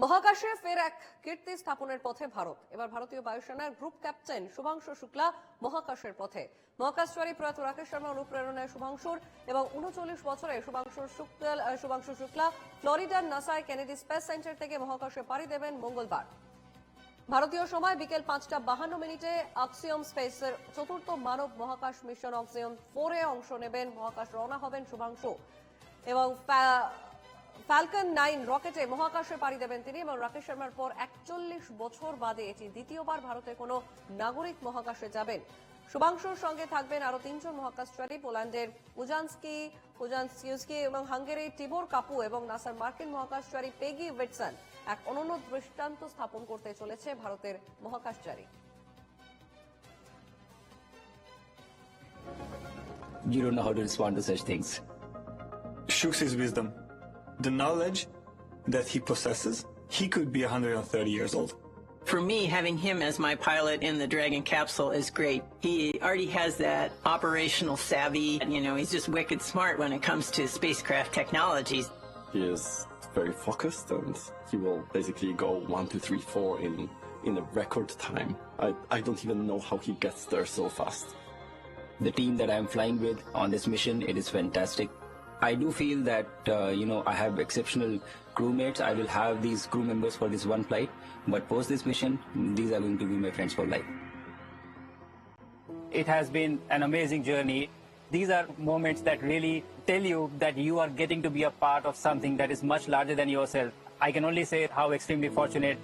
মহাকাশে ফের এক কীর্তি স্থাপনের পথে ভারত। এবার ভারতীয় বায়ুসেনার গ্রুপ ক্যাপ্টেন শুভাংশু শুক্লা মহাকাশের পথে। মহাকাশচারী প্রয়াত রাকেশ শর্মা অনুপ্রেরণায় শুভাংশুর এবং ৩৯ বছরে শুভাংশু শুক্লা ফ্লোরিডার নাসায় কেনেডি স্পেস সেন্টার থেকে মহাকাশে পাড়ি দেবেন মঙ্গলবার। ভারতীয় সময় বিকেল ৫টা ৫২ অক্সিয়ম স্পেসের চতুর্থ মানব মহাকাশ মিশন অক্সিয়ম 4-এ অংশ নেবেন। মহাকাশ রওনা হবেন শুভাংশু এবং ফ্যালকন 9 রকেটে মহাকাশে পাড়ি দেবেন তিনি এবং রাকেশ শর্মার পর ৪১ বছর বাদে এটি দ্বিতীয়বার ভারতের কোনো নাগরিক মহাকাশে যাবেন। শুভাংশুর সঙ্গে থাকবেন আরো ৩ জন মহাকাশচারী, পোল্যান্ডের উজানস্কিউস্কি এবং হাঙ্গেরির টিবোর কাপু এবং নাসার মার্কিন মহাকাশচারী পেগি উইটসন। এক অনন্য দৃষ্টান্ত স্থাপন করতে চলেছে ভারতের মহাকাশচারী। You don't know how to respond to such things. Shooks' wisdom, the knowledge that he possesses, he could be 130 years old. For me, having him as my pilot in the Dragon capsule is great. He already has that operational savvy. He's just wicked smart when it comes to spacecraft technologies. He is very focused and he will basically go 1, 2, 3, 4 in a record time. I don't even know how he gets there so fast. The team that I'm flying with on this mission, it is fantastic. I do feel that, I have exceptional crewmates. I will have these crew members for this one flight, but post this mission, these are going to be my friends for life. It has been an amazing journey. These are moments that really tell you that you are getting to be a part of something that is much larger than yourself. I can only say how extremely fortunate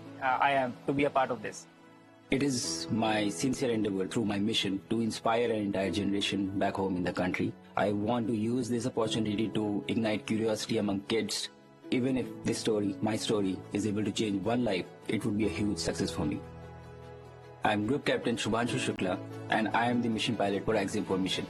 I am to be a part of this. It is my sincere endeavor through my mission to inspire an entire generation back home in the country. I want to use this opportunity to ignite curiosity among kids. Even if this story, my story, is able to change one life, it would be a huge success for me. I am Group Captain Shubhanshu Shukla and I am the mission pilot for Axiom 4 mission.